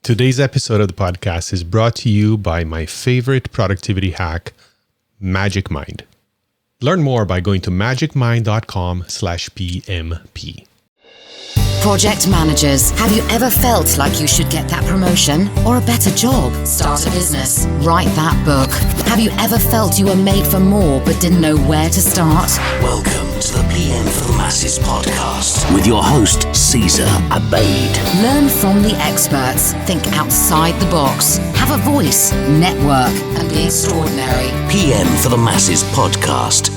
Today's episode of the podcast is brought to you by my favorite productivity hack, Magic Mind. Learn more by going to magicmind.com/PMP. Project managers, have you ever felt like you should get that promotion or a better job? Start a business. Write that book. Have you ever felt you were made for more but didn't know where to start? Welcome to the PM for the Masses podcast with your host, Caesar Abaid. Learn from the experts. Think outside the box. Have a voice, network, and be extraordinary. PM for the Masses podcast.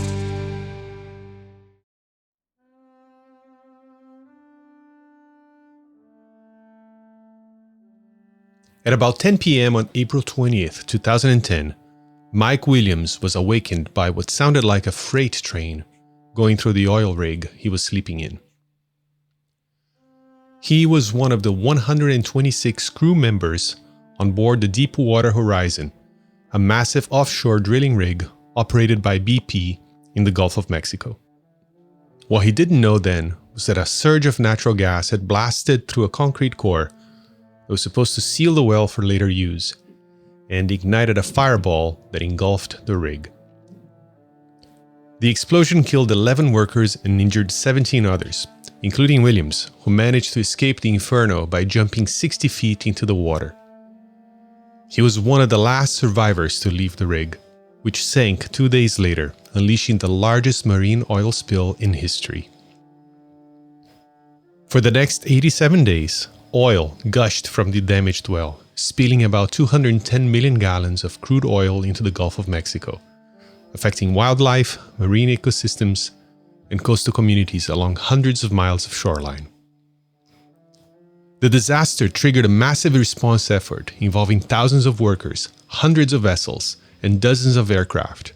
At about 10 p.m. on April 20th, 2010, Mike Williams was awakened by what sounded like a freight train going through the oil rig he was sleeping in. He was one of the 126 crew members on board the DeepWater Horizon, a massive offshore drilling rig operated by BP in the Gulf of Mexico. What he didn't know then was that a surge of natural gas had blasted through a concrete core that was supposed to seal the well for later use, and ignited a fireball that engulfed the rig. The explosion killed 11 workers and injured 17 others, including Williams, who managed to escape the inferno by jumping 60 feet into the water. He was one of the last survivors to leave the rig, which sank 2 days later, unleashing the largest marine oil spill in history. For the next 87 days, oil gushed from the damaged well, spilling about 210 million gallons of crude oil into the Gulf of Mexico, affecting wildlife, marine ecosystems, and coastal communities along hundreds of miles of shoreline. The disaster triggered a massive response effort involving thousands of workers, hundreds of vessels, and dozens of aircraft.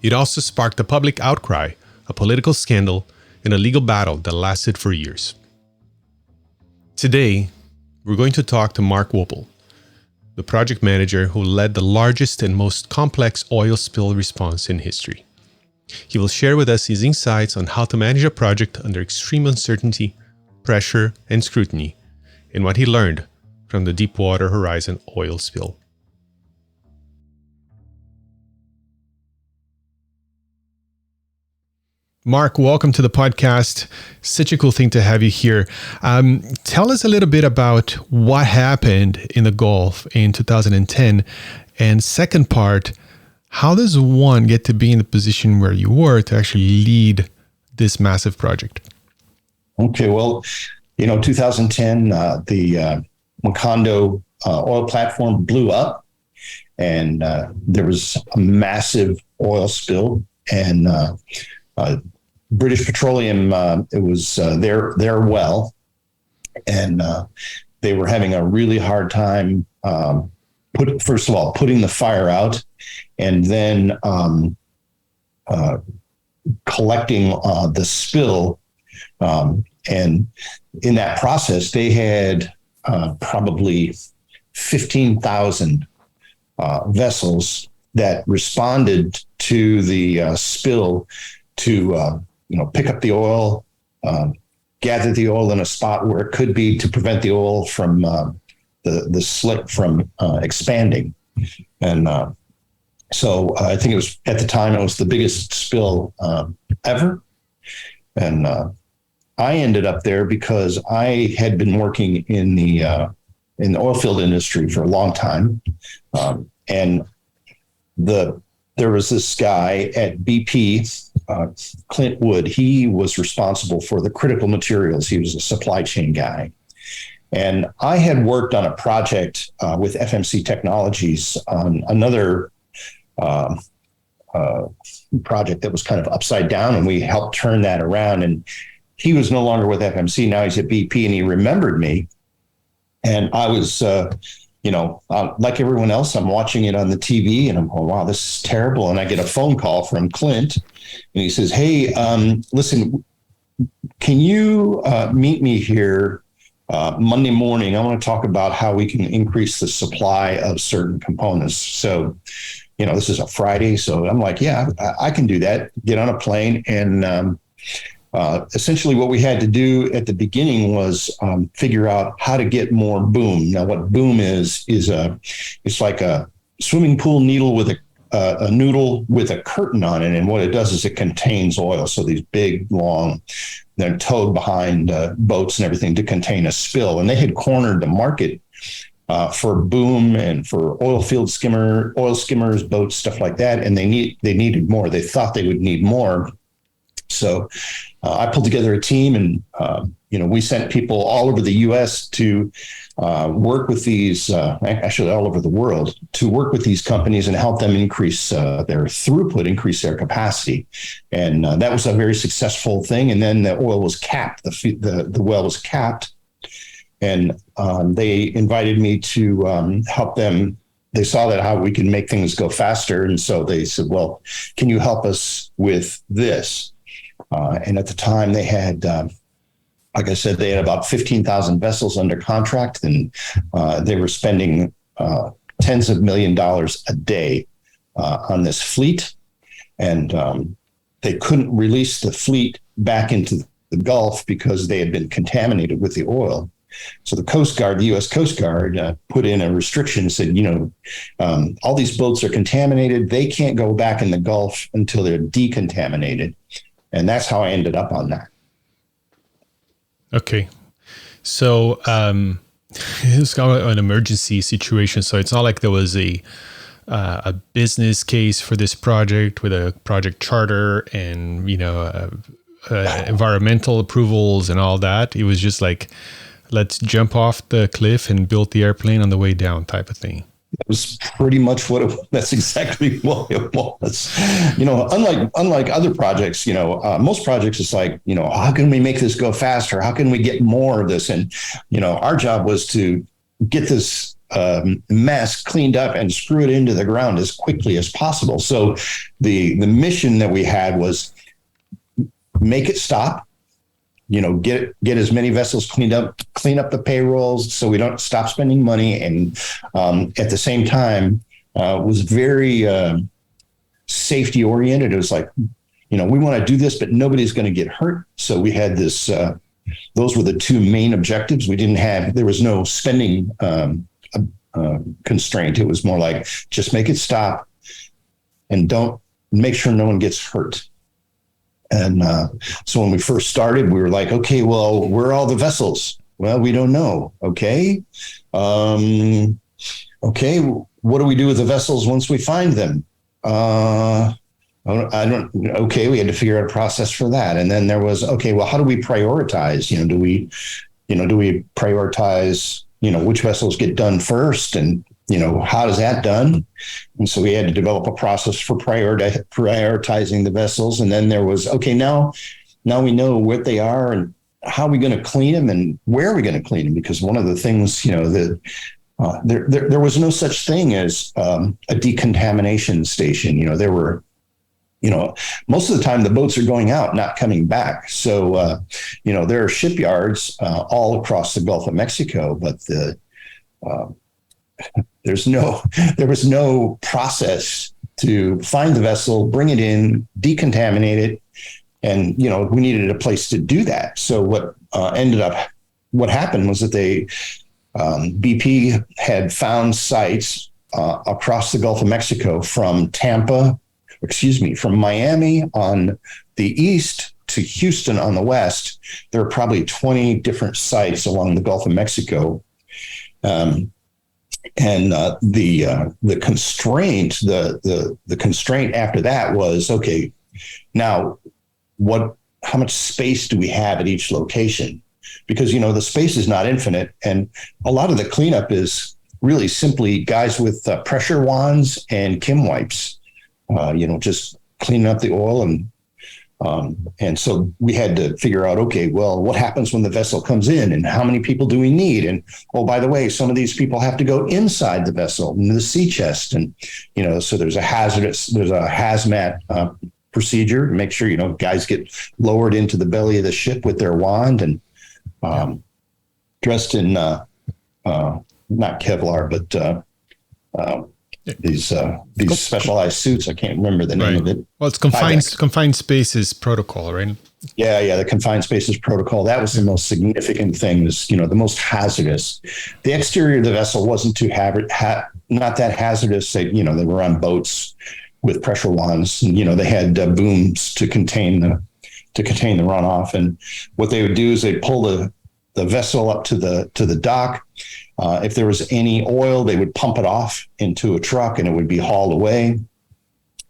It also sparked a public outcry, a political scandal, and a legal battle that lasted for years. Today, we're going to talk to Mark Woeppel, the project manager who led the largest and most complex oil spill response in history. He will share with us his insights on how to manage a project under extreme uncertainty, pressure, and scrutiny, and what he learned from the DeepWater Horizon oil spill. Mark, welcome to the podcast. Such a cool thing to have you here. Tell us a little bit about what happened in the Gulf in 2010. And second part, how does one get to be in the position where you were to actually lead this massive project? Okay, well, 2010, the Macondo oil platform blew up, and there was a massive oil spill, and British Petroleum, it was their well, and they were having a really hard time, first of all, putting the fire out, and then collecting the spill. And in that process, they had probably 15,000 vessels that responded to the spill to pick up the oil, gather the oil in a spot where it could be to prevent the oil from the slit from expanding. And so I think it was, at the time, it was the biggest spill ever. And I ended up there because I had been working in the oil field industry for a long time. And there was this guy at BP, Clint Wood. He was responsible for the critical materials. He was a supply chain guy. And I had worked on a project with FMC Technologies on another project that was kind of upside down, and we helped turn that around. And he was no longer with FMC. Now he's at BP, and he remembered me. And I was, like everyone else, I'm watching it on the TV, and I'm going, wow, this is terrible. And I get a phone call from Clint, and he says, hey, listen, can you meet me here Monday morning? I want to talk about how we can increase the supply of certain components. So, this is a Friday. So I'm like, yeah, I can do that. Get on a plane. And essentially what we had to do at the beginning was figure out how to get more boom. Now, what boom is it's like a swimming pool needle with a noodle with a curtain on it. And what it does is it contains oil. So these big, long, they're towed behind boats and everything to contain a spill. And they had cornered the market for boom and for oil skimmers, boats, stuff like that. And they needed more. They thought they would need more. So I pulled together a team, and we sent people all over the U.S. to work with these, actually all over the world, to work with these companies and help them increase their throughput, increase their capacity. And that was a very successful thing. And then the oil was capped, the well was capped, and they invited me to help them. They saw that how we can make things go faster. And so they said, well, can you help us with this? And at the time they had, like I said, they had about 15,000 vessels under contract, and they were spending tens of $millions a day on this fleet. And they couldn't release the fleet back into the Gulf because they had been contaminated with the oil. So the Coast Guard, the U.S. Coast Guard, put in a restriction, said, all these boats are contaminated. They can't go back in the Gulf until they're decontaminated. And that's how I ended up on that. Okay. So it was kind of an emergency situation. So it's not like there was a business case for this project with a project charter and, environmental approvals and all that. It was just like, let's jump off the cliff and build the airplane on the way down type of thing. That was pretty much what it was. That's exactly what it was. Unlike other projects, most projects, it's like, how can we make this go faster? How can we get more of this? And, our job was to get this mess cleaned up and screw it into the ground as quickly as possible. So the mission that we had was make it stop. Get as many vessels cleaned up, clean up the payrolls so we don't stop spending money. And at the same time, was very safety oriented. It was like, we want to do this, but nobody's going to get hurt. So we had this, those were the two main objectives. There was no spending constraint. It was more like, just make it stop and don't make sure no one gets hurt. And so when we first started, we were like, okay, well, where are all the vessels? Well, we don't know. Okay. Okay. What do we do with the vessels once we find them? Okay. We had to figure out a process for that. And then there was, okay, well, how do we prioritize? Do we prioritize, which vessels get done first, and, how is that done? And so we had to develop a process for prioritizing the vessels. And then there was, okay, now we know what they are and how are we going to clean them and where are we going to clean them? Because one of the things, that there was no such thing as a decontamination station. There were, most of the time the boats are going out, not coming back. So, there are shipyards all across the Gulf of Mexico, but there was no process to find the vessel, bring it in, decontaminate it. And, we needed a place to do that. So what happened was that BP had found sites across the Gulf of Mexico from Miami on the east to Houston on the west. There are probably 20 different sites along the Gulf of Mexico. And the constraint, the constraint after that was, okay, now how much space do we have at each location? Because, the space is not infinite. And a lot of the cleanup is really simply guys with pressure wands and Kim wipes, just cleaning up the oil. And so we had to figure out, okay, well, what happens when the vessel comes in and how many people do we need? And, oh, by the way, some of these people have to go inside the vessel, into the sea chest. And, so there's a hazmat procedure to make sure, guys get lowered into the belly of the ship with their wand and dressed in, not Kevlar, but these specialized suits. I can't remember the name of it. Well, it's confined spaces protocol, right? Yeah, the confined spaces protocol. That was the most significant thing. Was the most hazardous. The exterior of the vessel wasn't too not that hazardous. They were on boats with pressure wands, and they had booms to contain the runoff. And what they would do is they'd pull the vessel up to the dock. If there was any oil, they would pump it off into a truck, and it would be hauled away.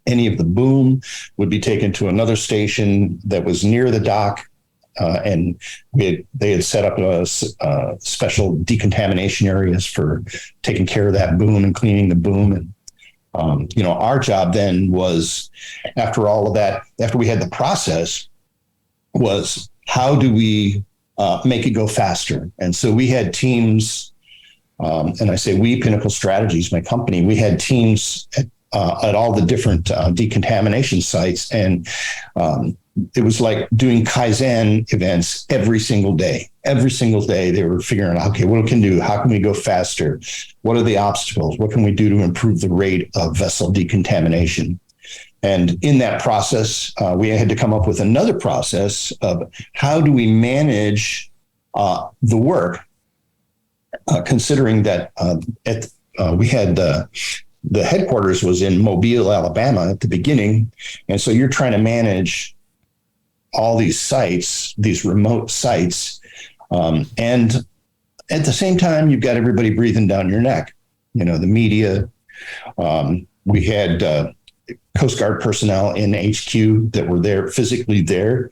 Any of the boom would be taken to another station that was near the dock, and they had set up special decontamination areas for taking care of that boom and cleaning the boom. And our job then was, after all of that, after we had the process, was how do we make it go faster? And so we had teams, and I say we, Pinnacle Strategies, my company, we had teams at all the different decontamination sites. And it was like doing Kaizen events every single day. Every single day they were figuring out, okay, what we can do? How can we go faster? What are the obstacles? What can we do to improve the rate of vessel decontamination? And in that process, we had to come up with another process of how do we manage the work, considering that we had the headquarters was in Mobile, Alabama at the beginning. And so you're trying to manage all these sites, these remote sites. And at the same time, you've got everybody breathing down your neck, the media. We had Coast Guard personnel in HQ that were there, physically there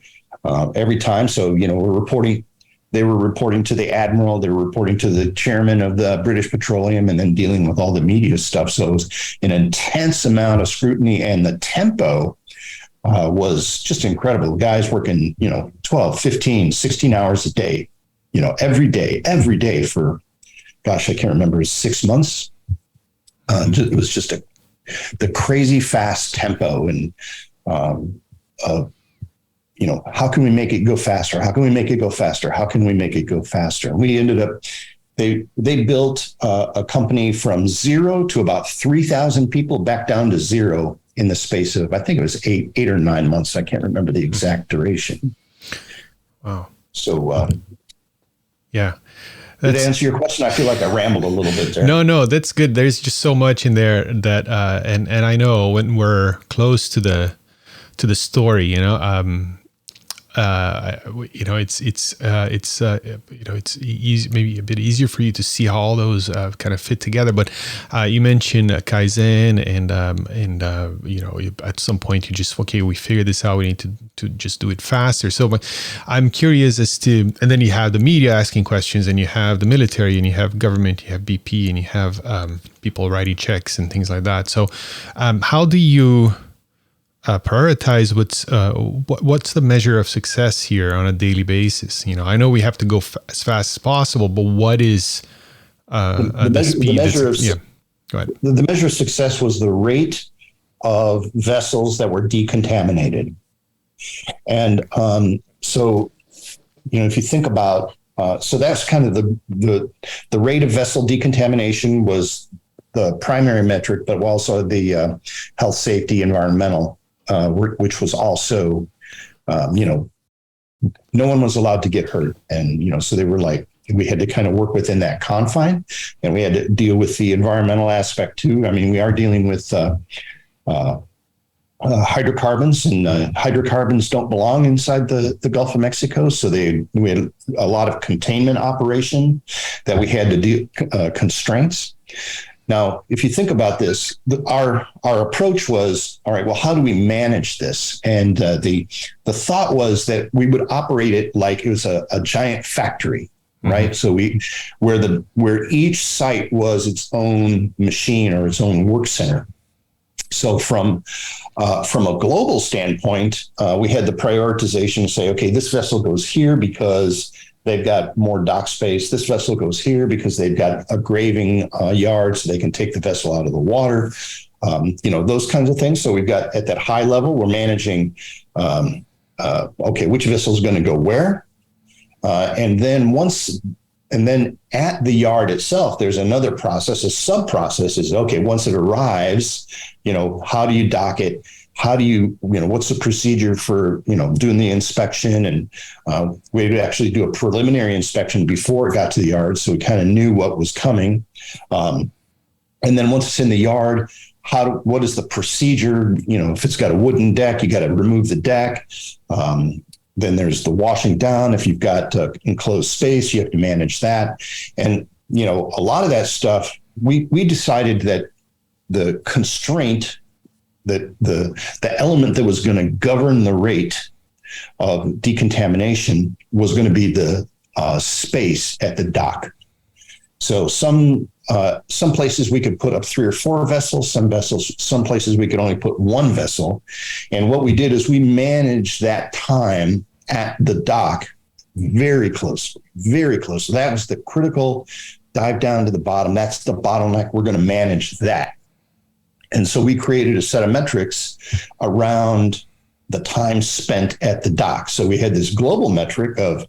every time. So, they were reporting to the admiral, they were reporting to the chairman of the British Petroleum, and then dealing with all the media stuff. So it was an intense amount of scrutiny, and the tempo was just incredible. Guys working, 12, 15, 16 hours a day, every day for, gosh, I can't remember, 6 months. It was just the crazy fast tempo, and how can we make it go faster? How can we make it go faster? How can we make it go faster? And we ended up, they built a company from 0 to about 3,000 people, back down to 0 in the space of, I think it was eight or 9 months. I can't remember the exact duration. Wow. So, yeah. To answer your question, I feel like I rambled a little bit there. No, that's good. There's just so much in there that, and I know when we're close to the story, it's easy, maybe a bit easier for you to see how all those kind of fit together. But you mentioned Kaizen, and at some point you just, we figured this out. We need to just do it faster. So, but I'm curious as to, and then you have the media asking questions, and you have the military, and you have government, you have BP, and you have people writing checks and things like that. So, how do you prioritize what's the measure of success here on a daily basis? I know we have to go as fast as possible, but what is the speed? Go ahead. The measure of success was the rate of vessels that were decontaminated. And so, if you think about, so that's kind of the rate of vessel decontamination was the primary metric, but also the health, safety, environmental, which was also, no one was allowed to get hurt. And, so they were like, we had to kind of work within that confine, and we had to deal with the environmental aspect too. I mean, we are dealing with hydrocarbons, and hydrocarbons don't belong inside the Gulf of Mexico. So we had a lot of containment operation that we had to do, constraints. Now, if you think about this, our approach was, all right, well, how do we manage this? And the thought was that we would operate it like it was a giant factory, right? Mm-hmm. So where each site was its own machine or its own work center. So from a global standpoint, we had the prioritization to say, okay, this vessel goes here because they've got more dock space. This vessel goes here because they've got a graving yard so they can take the vessel out of the water, those kinds of things. So we've got, at that high level, we're managing, which vessel is going to go where? And then once And then at the yard itself, there's another process. A sub-process is, okay, once it arrives, how do you dock it? How do you, what's the procedure for, doing the inspection? And we would actually do a preliminary inspection before it got to the yard, so we kind of knew what was coming. And then once it's in the yard, what is the procedure? If it's got a wooden deck, you got to remove the deck. Then there's the washing down. If you've got enclosed space, you have to manage that. And, a lot of that stuff, we decided that the constraint, that the element that was going to govern the rate of decontamination was going to be the space at the dock. So some places we could put up 3 or 4 vessels, some places we could only put 1 vessel. And what we did is we managed that time at the dock very closely, very close. So that was the critical dive down to the bottom. That's the bottleneck. We're going to manage that. And so we created a set of metrics around the time spent at the dock. So we had this global metric of,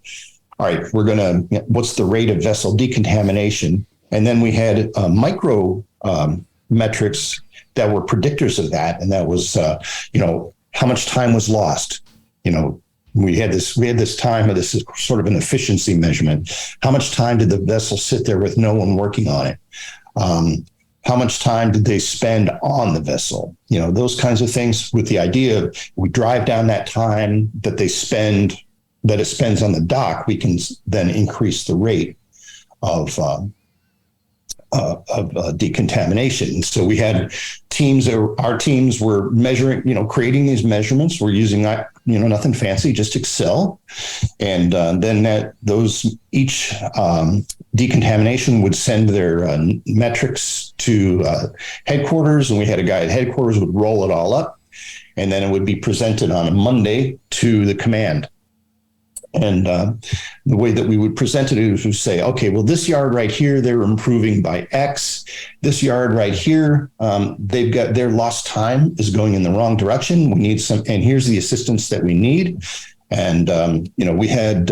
all right, what's the rate of vessel decontamination? And then we had micro metrics that were predictors of that. And that was, how much time was lost. We had this time, this is sort of an efficiency measurement. How much time did the vessel sit there with no one working on it? How much time did they spend on the vessel? Those kinds of things, with the idea of we drive down that time that it spends on the dock, we can then increase the rate of decontamination. So we had our teams were measuring, creating these measurements. We're using, nothing fancy, just Excel. And then each decontamination would send their metrics to headquarters. And we had a guy at headquarters would roll it all up. And then it would be presented on a Monday to the command. And the way that we would present it is we say, okay, well, this yard right here, they're improving by X. This yard right here, they've got their lost time is going in the wrong direction. We need some, and here's the assistance that we need. And, we had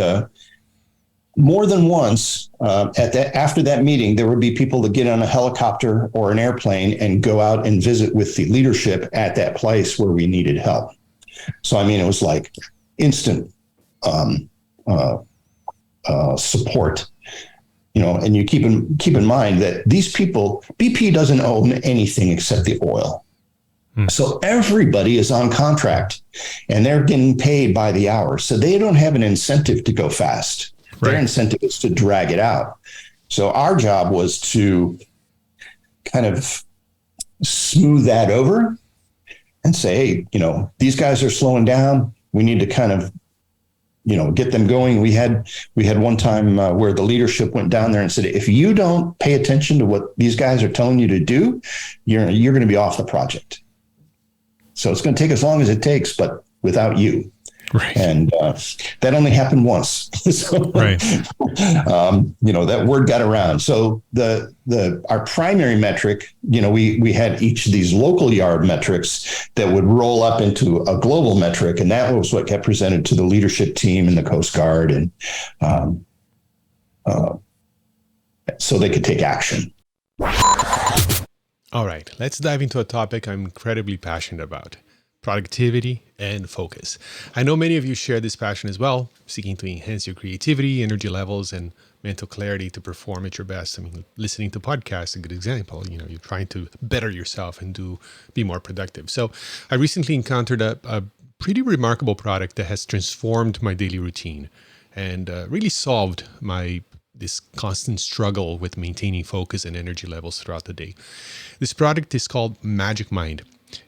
more than once after that meeting, there would be people that get on a helicopter or an airplane and go out and visit with the leadership at that place where we needed help. So, it was like instant support, and you keep in mind that these people, BP doesn't own anything except the oil. So everybody is on contract and they're getting paid by the hour. So they don't have an incentive to go fast. Right. Their incentive is to drag it out. So our job was to kind of smooth that over and say, hey, these guys are slowing down. We need to kind of get them going. We had one time where the leadership went down there and said, if you don't pay attention to what these guys are telling you to do, you're going to be off the project. So it's going to take as long as it takes, but without you. Right. And that only happened once. So, right. That word got around. So our primary metric, we had each of these local yard metrics that would roll up into a global metric. And that was what got presented to the leadership team and the Coast Guard. And so they could take action. All right, let's dive into a topic I'm incredibly passionate about: productivity and focus. I know many of you share this passion as well, seeking to enhance your creativity, energy levels, and mental clarity to perform at your best. Listening to podcasts is a good example. You're trying to better yourself and be more productive. So I recently encountered a pretty remarkable product that has transformed my daily routine and really solved this constant struggle with maintaining focus and energy levels throughout the day. This product is called Magic Mind,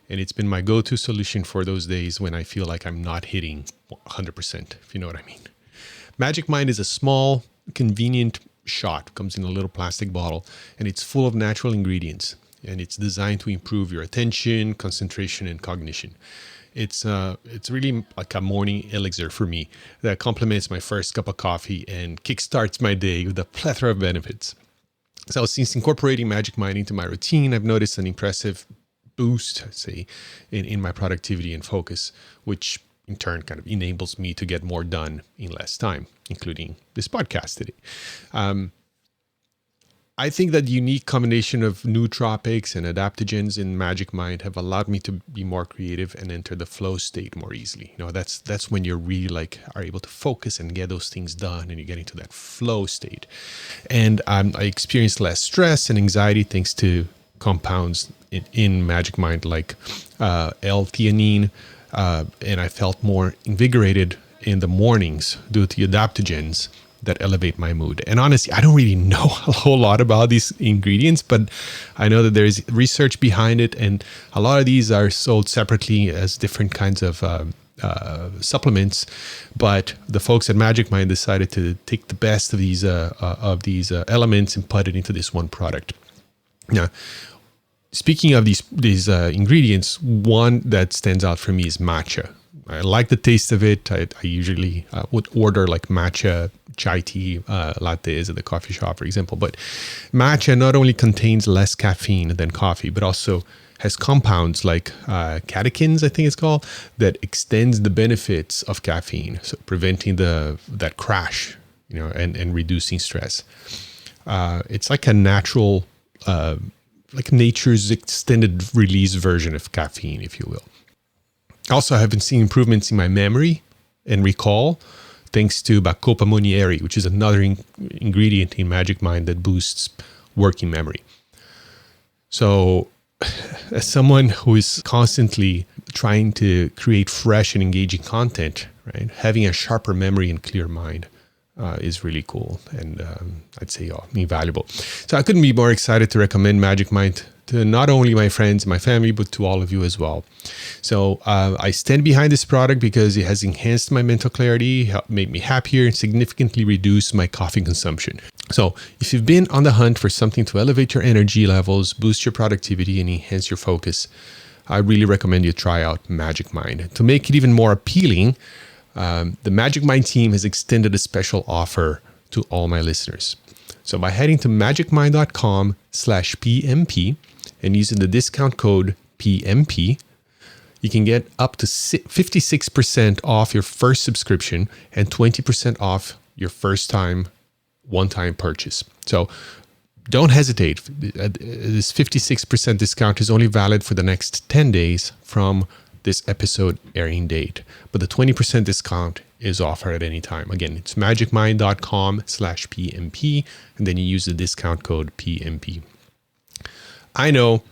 and it's been my go-to solution for those days when I feel like I'm not hitting 100%, if you know what I mean. Magic Mind is a small, convenient shot, comes in a little plastic bottle, and it's full of natural ingredients, and it's designed to improve your attention, concentration, and cognition. It's really like a morning elixir for me that complements my first cup of coffee and kickstarts my day with a plethora of benefits. So since incorporating Magic Mind into my routine, I've noticed an impressive boost, I'd say, in my productivity and focus, which in turn kind of enables me to get more done in less time, including this podcast today. I think that the unique combination of nootropics and adaptogens in Magic Mind have allowed me to be more creative and enter the flow state more easily. That's when you're really like are able to focus and get those things done, and you get into that flow state. And I experienced less stress and anxiety thanks to compounds in Magic Mind like L-theanine, and I felt more invigorated in the mornings due to adaptogens that elevate my mood. And honestly, I don't really know a whole lot about these ingredients, but I know that there is research behind it, and a lot of these are sold separately as different kinds of supplements. But the folks at Magic Mind decided to take the best of these elements and put it into this one product. Now, speaking of these ingredients, one that stands out for me is matcha. I like the taste of it. I usually would order like matcha chai tea lattes at the coffee shop, for example. But matcha not only contains less caffeine than coffee, but also has compounds like catechins, I think it's called, that extends the benefits of caffeine, so preventing that crash, and reducing stress. It's like a natural, like nature's extended release version of caffeine, if you will. Also, I have been seeing improvements in my memory and recall thanks to Bacopa monnieri, which is another ingredient in Magic Mind that boosts working memory. So, as someone who is constantly trying to create fresh and engaging content, right, having a sharper memory and clear mind is really cool, and I'd say invaluable. So I couldn't be more excited to recommend Magic Mind to not only my friends, my family, but to all of you as well. So I stand behind this product because it has enhanced my mental clarity, made me happier, and significantly reduced my coffee consumption. So if you've been on the hunt for something to elevate your energy levels, boost your productivity, and enhance your focus, I really recommend you try out Magic Mind. To make it even more appealing, the Magic Mind team has extended a special offer to all my listeners. So by heading to magicmind.com/PMP and using the discount code PMP, you can get up to 56% off your first subscription and 20% off your first one-time purchase. So don't hesitate. This 56% discount is only valid for the next 10 days from this episode airing date, but the 20% discount is offered at any time. Again, it's magicmind.com/PMP, and then you use the discount code PMP. I know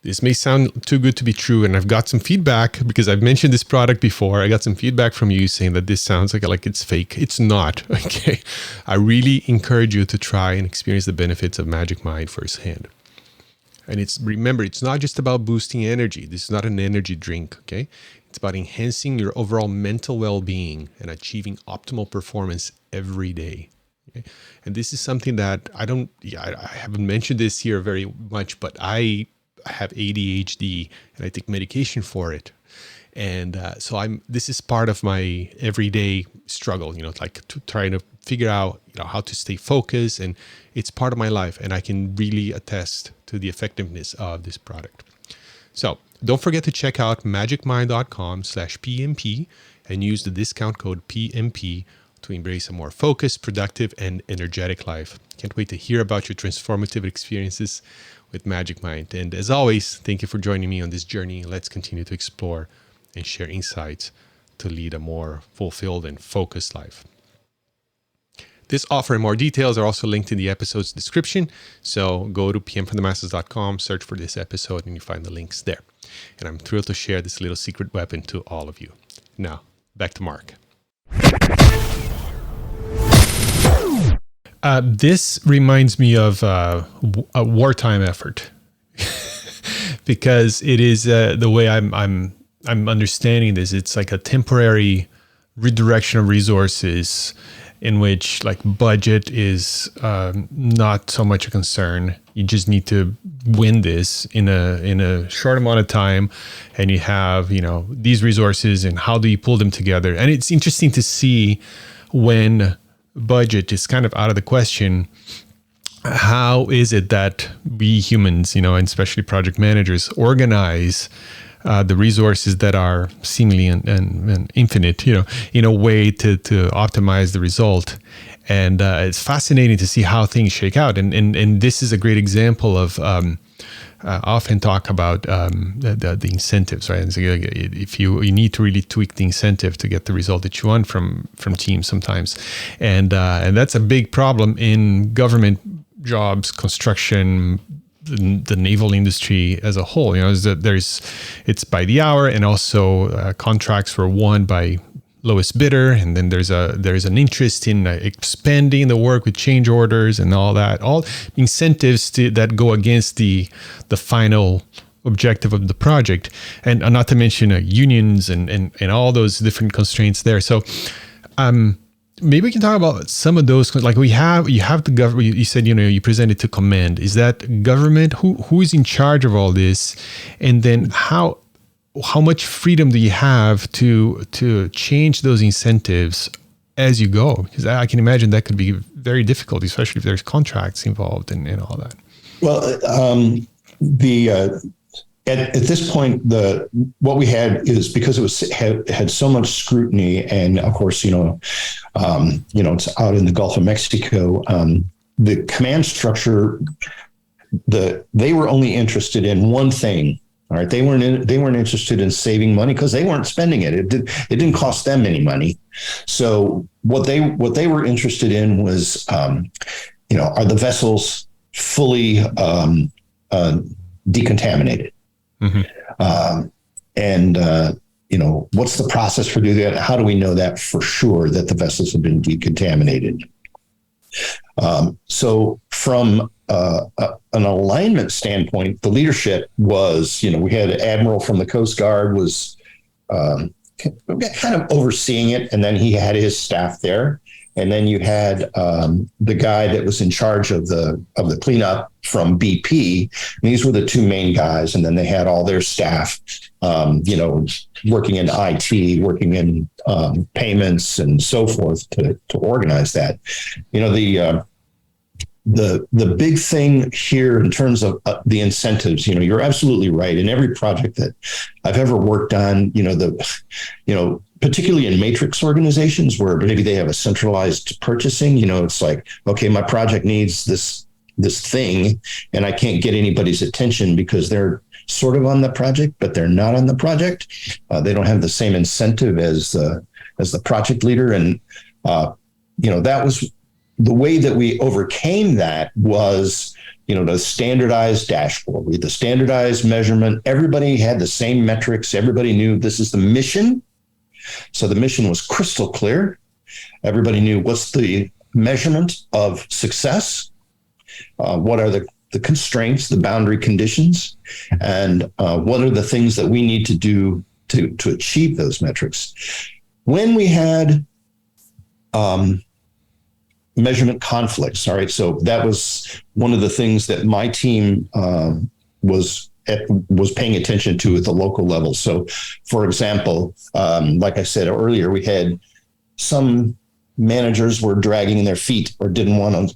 this may sound too good to be true, and I've got some feedback because I've mentioned this product before. I got some feedback from you saying that this sounds like it's fake. It's not, okay? I really encourage you to try and experience the benefits of Magic Mind firsthand. And remember, it's not just about boosting energy. This is not an energy drink, okay? It's about enhancing your overall mental well-being and achieving optimal performance every day. Okay? And this is something that I haven't mentioned this here very much, but I have ADHD and I take medication for it. And so this is part of my everyday struggle, like trying to figure out, how to stay focused, and it's part of my life, and I can really attest to the effectiveness of this product. So don't forget to check out magicmind.com/PMP and use the discount code PMP to embrace a more focused, productive, and energetic life. Can't wait to hear about your transformative experiences with Magic Mind. And as always, thank you for joining me on this journey. Let's continue to explore and share insights to lead a more fulfilled and focused life. This offer and more details are also linked in the episode's description. So go to pmfromthemasses.com, search for this episode, and you find the links there. And I'm thrilled to share this little secret weapon to all of you. Now, back to Mark. This reminds me of a wartime effort because it is the way I'm understanding this. It's like a temporary redirection of resources in which like budget is not so much a concern. You just need to win this in a short amount of time, and you have these resources, and how do you pull them together? And it's interesting to see when budget is kind of out of the question. How is it that we humans, and especially project managers, organize the resources that are seemingly and infinite, in a way to optimize the result. And it's fascinating to see how things shake out. And this is a great example of, I often talk about the incentives, right? And so if you need to really tweak the incentive to get the result that you want from teams sometimes. And that's a big problem in government jobs, construction, the naval industry as a whole. Is that it's by the hour, and also contracts were won by lowest bidder, and then there's an interest in expanding the work with change orders and all that, all incentives that go against the final objective of the project, and not to mention unions and all those different constraints there. So maybe we can talk about some of those. Like you have the government. You said you presented to command. Is that government? Who is in charge of all this? And then how much freedom do you have to change those incentives as you go? Because I can imagine that could be very difficult, especially if there's contracts involved and all that. Well, at this point, what we had is, because it had so much scrutiny, and of course, it's out in the Gulf of Mexico. The command structure, they were only interested in one thing. All right, they weren't interested in saving money because they weren't spending it. It didn't cost them any money. So what they were interested in was, are the vessels fully decontaminated? Mm-hmm. What's the process for doing that? How do we know that for sure that the vessels have been decontaminated? So from an alignment standpoint, the leadership was, we had an admiral from the Coast Guard was kind of overseeing it, and then he had his staff there. And then you had the guy that was in charge of the cleanup from BP. And these were the two main guys. And then they had all their staff, working in IT, working in payments and so forth to organize that. The big thing here in terms of the incentives, you're absolutely right. In every project that I've ever worked on, particularly in matrix organizations where maybe they have a centralized purchasing, it's like, okay, my project needs this thing, and I can't get anybody's attention because they're sort of on the project, but they're not on the project. They don't have the same incentive as the project leader. And, that was the way that we overcame that was, the standardized dashboard, the standardized measurement. Everybody had the same metrics. Everybody knew this is the mission. So the mission was crystal clear. Everybody knew what's the measurement of success, what are the constraints, the boundary conditions, and what are the things that we need to do to achieve those metrics. When we had measurement conflicts, all right, so that was one of the things that my team was paying attention to at the local level. So, for example, like I said earlier, we had some managers were dragging their feet or didn't want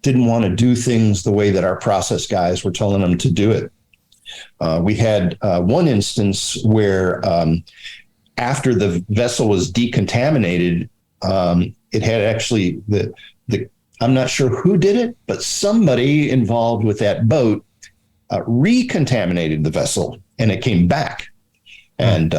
to do things the way that our process guys were telling them to do it. We had one instance where after the vessel was decontaminated, it had actually I'm not sure who did it, but somebody involved with that boat recontaminated the vessel, and it came back. And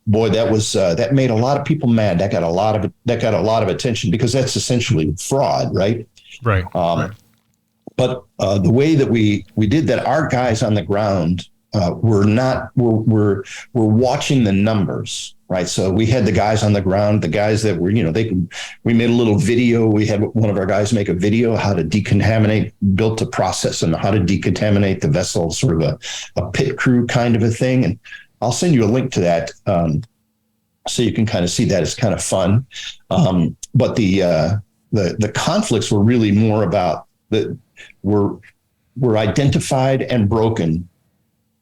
boy, that made a lot of people mad. That got a lot of attention because that's essentially fraud, right? Right. But the way that we did that, our guys on the ground were watching the numbers, right? So we had the guys on the ground, the guys that were, we made a little video. We had one of our guys make a video how to decontaminate, built a process and how to decontaminate the vessel, sort of a pit crew kind of a thing. And I'll send you a link to that so you can kind of see that. It's kind of fun. But the conflicts were really more about were identified and broken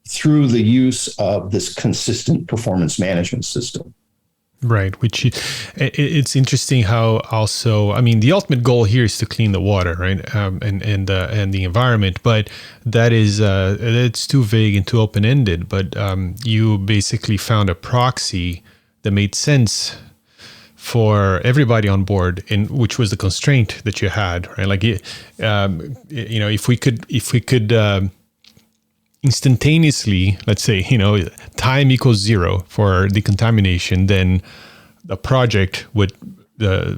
through the use of this consistent performance management system. Right, which it's interesting how also, I mean, the ultimate goal here is to clean the water, right, and the environment, but that is it's too vague and too open ended. But you basically found a proxy that made sense for everybody on board, and which was the constraint that you had, right? Like, if we could. Instantaneously, let's say, time equals 0 for decontamination, then the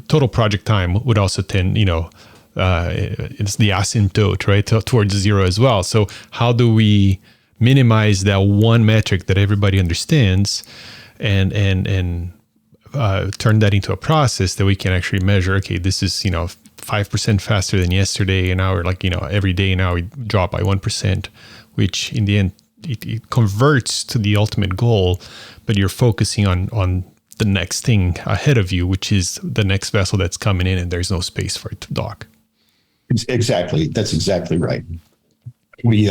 total project time would also tend, it's the asymptote, right, towards 0 as well. So how do we minimize that one metric that everybody understands and turn that into a process that we can actually measure? Okay, this is, 5% faster than yesterday, and now we're like, every day now we drop by 1%. Which in the end, it converts to the ultimate goal, but you're focusing on the next thing ahead of you, which is the next vessel that's coming in, and there's no space for it to dock. Exactly. That's exactly right. We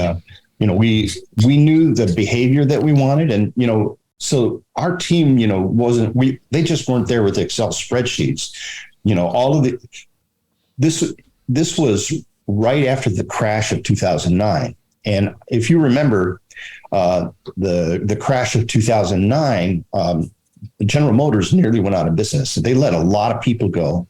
knew the behavior that we wanted, and, so our team, they just weren't there with Excel spreadsheets. This was right after the crash of 2009. And if you remember the crash of 2009, General Motors nearly went out of business. They let a lot of people go.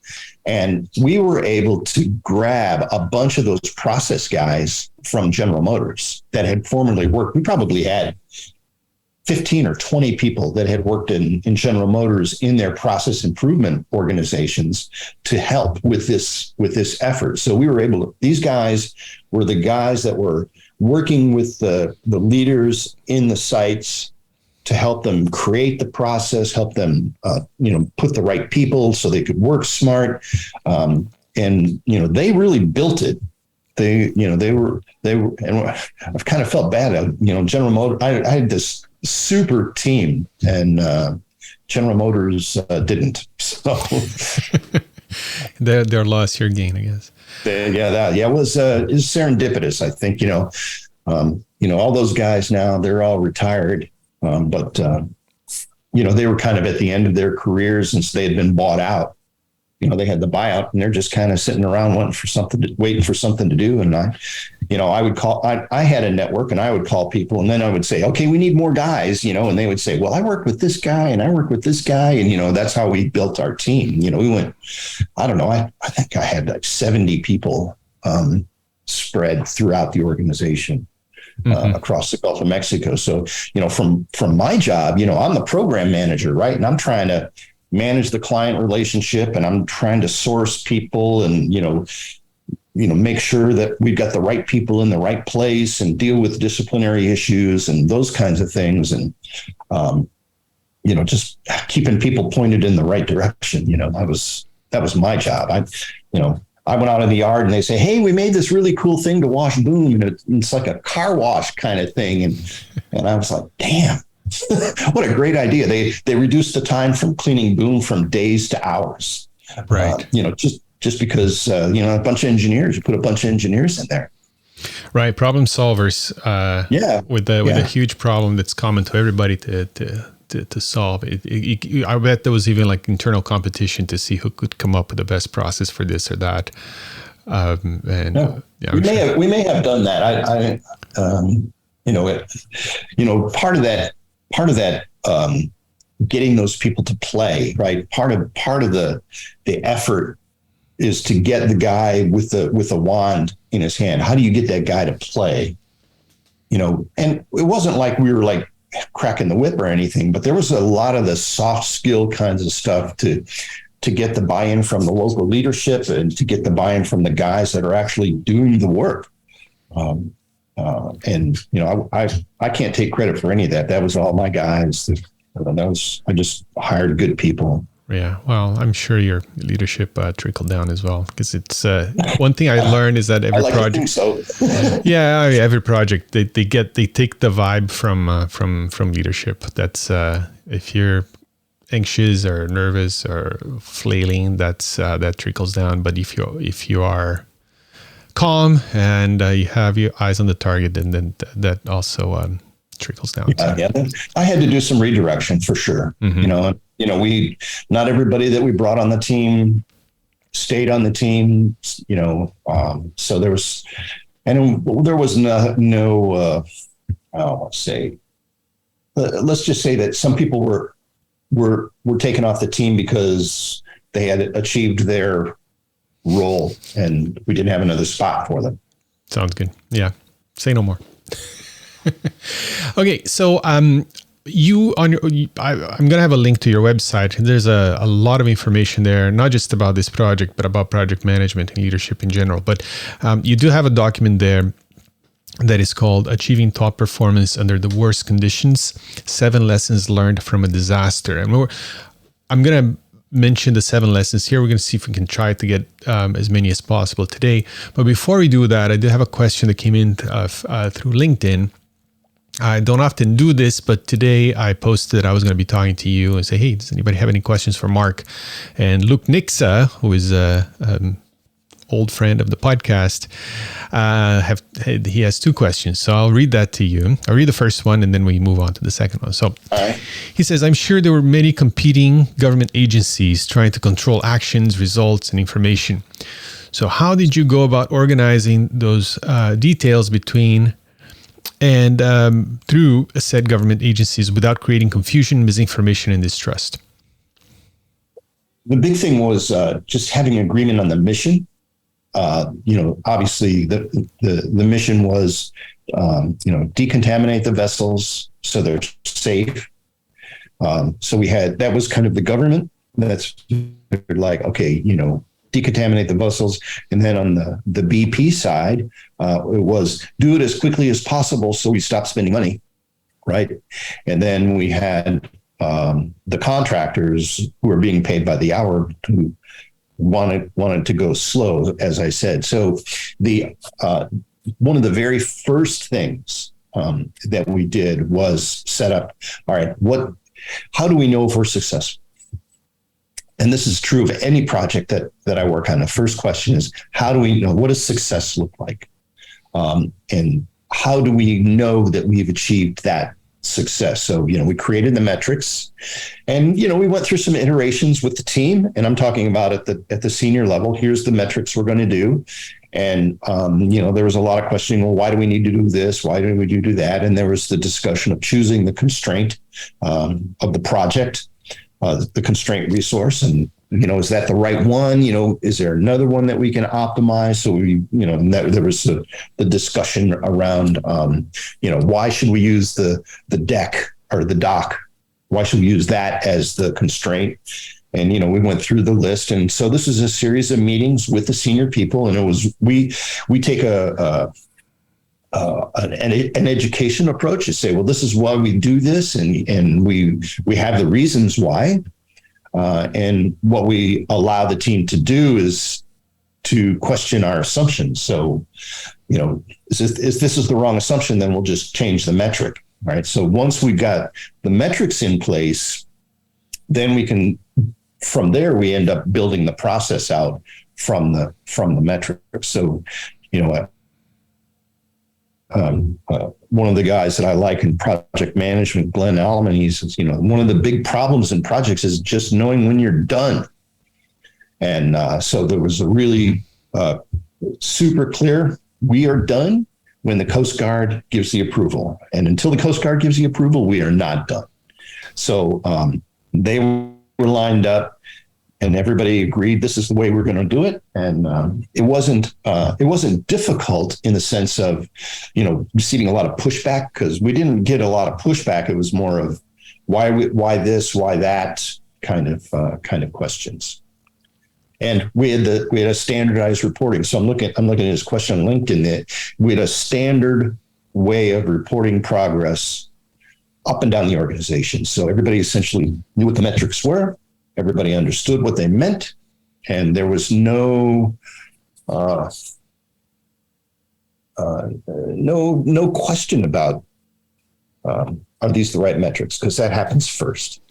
And we were able to grab a bunch of those process guys from General Motors that had formerly worked. We probably had 15 or 20 people that had worked in General Motors in their process improvement organizations to help with this effort. So we were able to, these guys were the guys that were working with the leaders in the sites to help them create the process, help them, put the right people so they could work smart. And they really built it. They were, and I've kind of felt bad. General Motors, I had this super team, and General Motors didn't. So their loss, your gain, I guess. It was serendipitous. I think, all those guys now, they're all retired. But they were kind of at the end of their careers since they had been bought out. They had the buyout, and they're just kind of sitting around waiting for something to do. And I would call, I had a network, and I would call people, and then I would say, okay, we need more guys, and they would say, well, I work with this guy and I work with this guy. And, that's how we built our team. We went, I don't know, I think I had like 70 people spread throughout the organization. Across the Gulf of Mexico. So, from my job, I'm the program manager, right? And I'm trying to manage the client relationship, and I'm trying to source people and, make sure that we've got the right people in the right place and deal with disciplinary issues and those kinds of things. And, just keeping people pointed in the right direction. That was my job. I went out in the yard, and they say, hey, we made this really cool thing to wash boom. And it's like a car wash kind of thing. And I was like, damn, what a great idea. They reduced the time from cleaning boom from days to hours. Right. Just because, a bunch of engineers, you put a bunch of engineers in there. Right. Problem solvers. With a huge problem that's common to everybody to solve. I bet there was even like internal competition to see who could come up with the best process for this or that. We may have done that. Part of that, getting those people to play, right? Part of the effort is to get the guy with a wand in his hand. How do you get that guy to play? And it wasn't like we were like cracking the whip or anything, but there was a lot of the soft skill kinds of stuff to get the buy-in from the local leadership and to get the buy-in from the guys that are actually doing the work. I can't take credit for any of that. That was all my guys. I just hired good people. Yeah, well, I'm sure your leadership trickled down as well, because it's one thing I learned is that every project. So. Every project they take the vibe from leadership. That's if you're anxious or nervous or flailing, that trickles down. But if you are calm and you have your eyes on the target, then that also trickles down. I had to do some redirection for sure. Mm-hmm. Not everybody that we brought on the team stayed on the team, so there was let's just say that some people were taken off the team because they had achieved their role and we didn't have another spot for them. Sounds good. Yeah. Say no more. Okay. So, I'm going to have a link to your website. There's a lot of information there, not just about this project, but about project management and leadership in general. But you do have a document there that is called Achieving Top Performance Under the Worst Conditions, 7 Lessons Learned from a Disaster. And I'm going to mention the 7 lessons here. We're going to see if we can try to get as many as possible today. But before we do that, I do have a question that came in through LinkedIn. I don't often do this, but today I posted that I was going to be talking to you and say, hey, does anybody have any questions for Mark? And Luke Nixa, who is old friend of the podcast, he has 2 questions. So I'll read that to you. I'll read the first one and then we move on to the second one. So he says, I'm sure there were many competing government agencies trying to control actions, results, and information. So how did you go about organizing those details between and through said government agencies without creating confusion, misinformation, and distrust? The big thing was just having agreement on the mission. Obviously the mission was, decontaminate the vessels so they're safe. So that was kind of the government. That's like, okay, decontaminate the vessels. And then on the BP side, it was do it as quickly as possible so we stop spending money, right? And then we had the contractors who were being paid by the hour who wanted to go slow, as I said. So the one of the very first things that we did was set up, all right, how do we know if we're successful? And this is true of any project that I work on. The first question is, how do we know? What does success look like? And how do we know that we've achieved that success? So, we created the metrics and, we went through some iterations with the team, and I'm talking about at the senior level. Here's the metrics we're going to do. And, there was a lot of questioning. Well, why do we need to do this? Why do we do that? And there was the discussion of choosing the constraint of the project, the constraint resource. And, is that the right one? Is there another one that we can optimize? So there was the discussion around, why should we use the deck or the dock? Why should we use that as the constraint? And, we went through the list. And so this is a series of meetings with the senior people. And it was, we take an education approach to say, well, this is why we do this. And we have the reasons why. And what we allow the team to do is to question our assumptions. So, if this is the wrong assumption, then we'll just change the metric. Right. So once we've got the metrics in place, then from there, we end up building the process out from the metrics. So, one of the guys that I like in project management, Glenn Alleman, he says, one of the big problems in projects is just knowing when you're done. And so there was a really super clear, we are done when the Coast Guard gives the approval. And until the Coast Guard gives the approval, we are not done. So they were lined up and everybody agreed this is the way we're going to do it. And it wasn't difficult in the sense of, receiving a lot of pushback, because we didn't get a lot of pushback. It was more of why this, why that kind of questions. And we had a standardized reporting. So I'm looking at his question on LinkedIn, that we had a standard way of reporting progress up and down the organization. So everybody essentially knew what the metrics were. Everybody understood what they meant, and there was no question about are these the right metrics, because that happens first.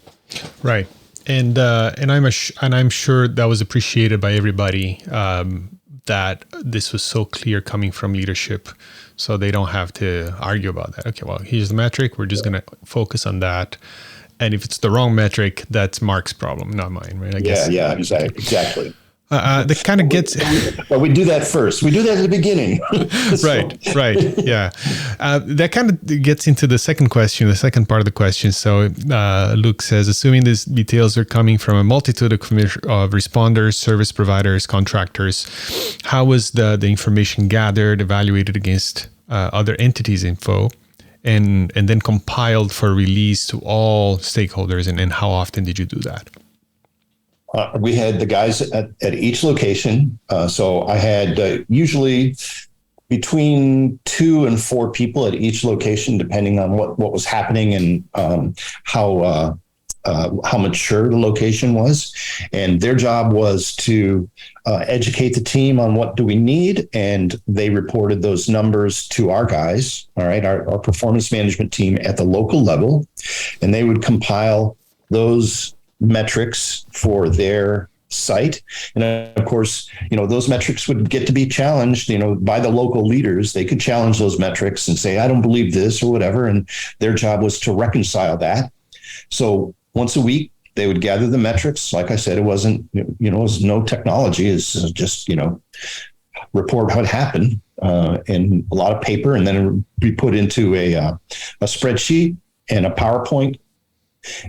Right. And I'm sure that was appreciated by everybody, that this was so clear coming from leadership, so they don't have to argue about that. Okay, well, here's the metric. We're just going to focus on that. And if it's the wrong metric, that's Mark's problem, not mine, right? I guess. Yeah, exactly. That kind of gets. But we do that first. We do that at the beginning. Right. Yeah. That kind of gets into the second question, the second part of the question. So Luke says, assuming these details are coming from a multitude of responders, service providers, contractors, how was the information gathered, evaluated against other entities' info, and then compiled for release to all stakeholders? And how often did you do that? We had the guys at each location. So I had usually between 2 and 4 people at each location, depending on what was happening and how mature the location was. And their job was to educate the team on what do we need. And they reported those numbers to our guys, all right, our performance management team at the local level. And they would compile those metrics for their site. And of course, those metrics would get to be challenged, by the local leaders. They could challenge those metrics and say, I don't believe this or whatever. And their job was to reconcile that. So once a week, they would gather the metrics. Like I said, it wasn't, it was no technology. It's just, report what happened in a lot of paper. And then it would be put into a spreadsheet and a PowerPoint.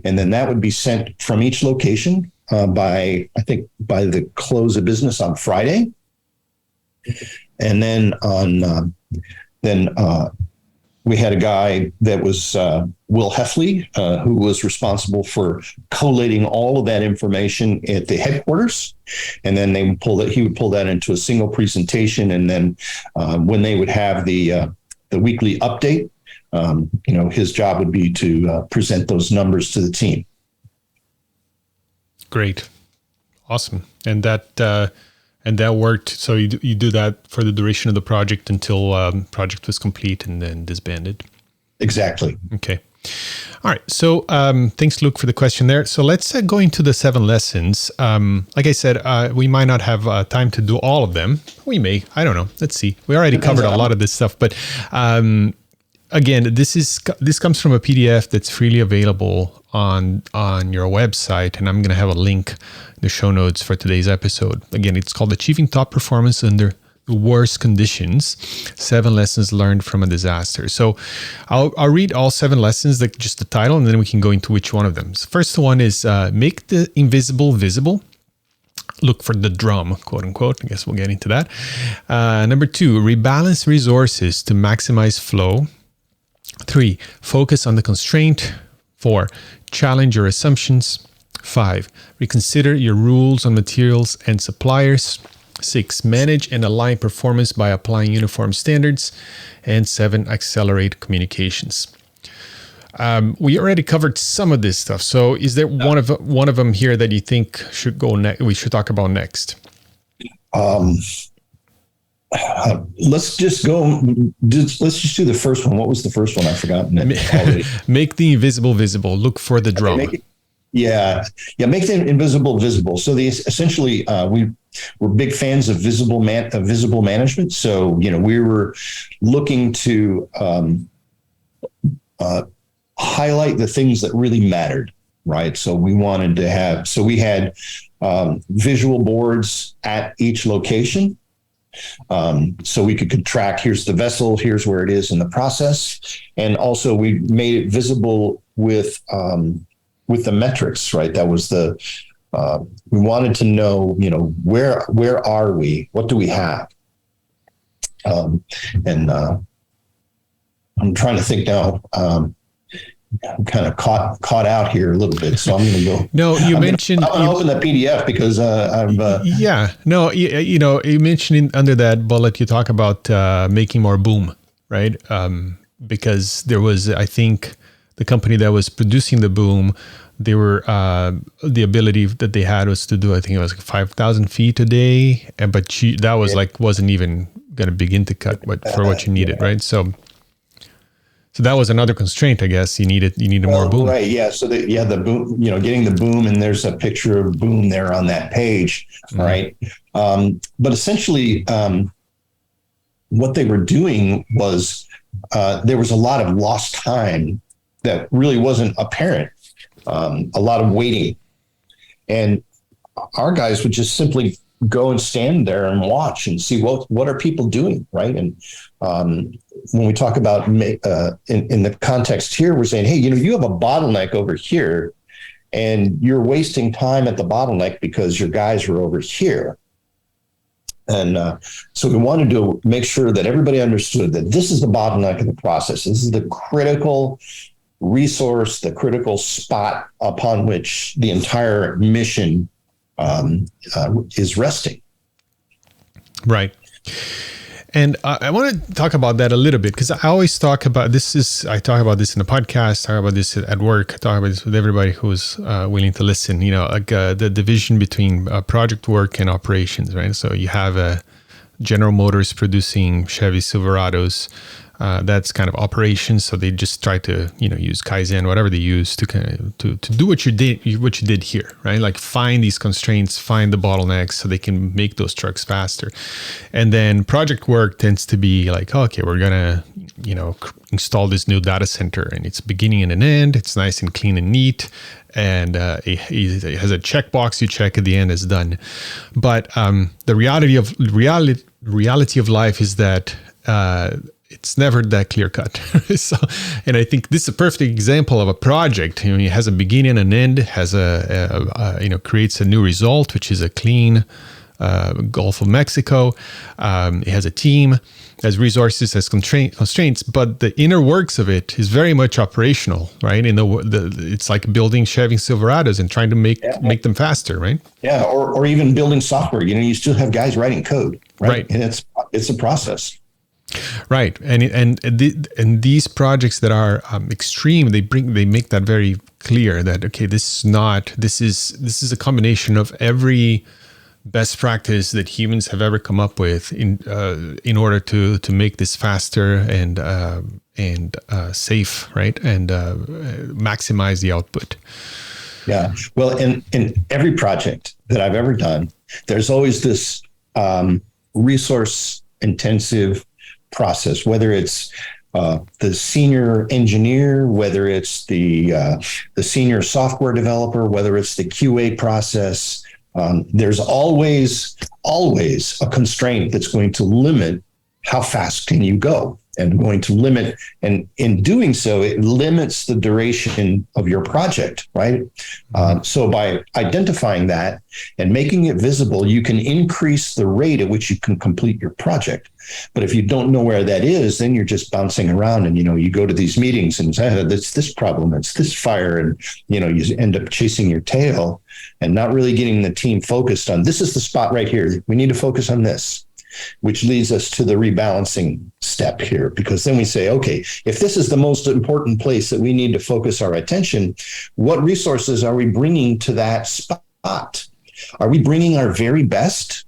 And then that would be sent from each location by the close of business on Friday. And then we had a guy that was Will Heffley, who was responsible for collating all of that information at the headquarters. And then he would pull that into a single presentation. And then when they would have the weekly update, his job would be to present those numbers to the team. Great. Awesome. And that worked. So you do that for the duration of the project until project was complete and then disbanded. Exactly. Okay. All right. So thanks, Luke, for the question there. So let's go into the 7 lessons. Like I said, we might not have time to do all of them. We may. I don't know. Let's see. We already covered a lot of this stuff, but again, this comes from a PDF that's freely available on your website, and I'm going to have a link in the show notes for today's episode. Again, it's called Achieving Top Performance Under the Worst Conditions: 7 Lessons Learned from a Disaster. So I'll read all 7 lessons, just the title, and then we can go into which one of them. So first one is make the invisible visible. Look for the drum, quote unquote. I guess we'll get into that. Number 2, rebalance resources to maximize flow. 3, focus on the constraint. 4, challenge your assumptions. 5, reconsider your rules on materials and suppliers. 6, manage and align performance by applying uniform standards. And 7, accelerate communications. We already covered some of this stuff. So is there one of them here that you think should go we should talk about next? Let's just do the first one. What was the first one? I've forgotten it already. Make the invisible visible. Look for the drum. Make the invisible visible. So essentially, we're big fans of visible management. So we were looking to highlight the things that really mattered, right? So we had visual boards at each location. So we could track, here's the vessel, here's where it is in the process. And also we made it visible with the metrics, right? That was we wanted to know, where are we? What do we have? And I'm trying to think now. I'm kind of caught out here a little bit, so I'm going to go. No, you mentioned. I'm going to open the PDF because I'm. You mentioned under that bullet you talk about making more boom, right? Because there was, I think, the company that was producing the boom, they were the ability that they had was to do, I think it was 5,000 feet a day, but that was wasn't even going to begin to cut for what you needed, right? So that was another constraint, I guess. You needed more boom. Right. Yeah. So the boom, getting the boom, and there's a picture of boom there on that page. Mm-hmm. Right. But essentially, what they were doing was there was a lot of lost time that really wasn't apparent a lot of waiting. And our guys would just simply go and stand there and watch and see what are people doing, right? And when we talk about in the context here, we're saying, hey, you have a bottleneck over here, and you're wasting time at the bottleneck because your guys are over here. And so we wanted to make sure that everybody understood that this is the bottleneck of the process. This is the critical resource, the critical spot upon which the entire mission is resting. Right. And I want to talk about that a little bit, because I always talk about this. I talk about this in the podcast, talk about this at work, I talk about this with everybody who's willing to listen, the division between project work and operations, right? So you have General Motors producing Chevy Silverados. That's kind of operations. So they just try to, use Kaizen, whatever they use to kind of to do what you did here, right? Like find these constraints, find the bottlenecks so they can make those trucks faster. And then project work tends to be like, okay, we're going to, install this new data center, and it's beginning and an end. It's nice and clean and neat. And it has a checkbox you check at the end, is done. But the reality of life is that, it's never that clear cut. So, and I think this is a perfect example of a project. It has a beginning and an end, has creates a new result, which is a clean Gulf of Mexico. It has a team, has resources, has constraints, but the inner works of it is very much operational, right? It's like building Chevy Silverados and trying to make them faster, right? Yeah, or even building software. You still have guys writing code, right? And it's a process. Right, and these projects that are extreme, they make that very clear that okay, this is a combination of every best practice that humans have ever come up with in order to make this faster and safe, right, and maximize the output. Yeah, well, in every project that I've ever done, there's always this resource intensive process, whether it's the senior engineer, whether it's the senior software developer, whether it's the QA process. There's always a constraint that's going to limit how fast can you go, and going to limit, and in doing so, it limits the duration of your project, right? So by identifying that and making it visible, you can increase the rate at which you can complete your project. But if you don't know where that is, then you're just bouncing around, and you go to these meetings and say, it's this problem, it's this fire, and you end up chasing your tail and not really getting the team focused on this is the spot right here. We need to focus on this, which leads us to the rebalancing step here, because then we say, okay, if this is the most important place that we need to focus our attention, what resources are we bringing to that spot? Are we bringing our very best?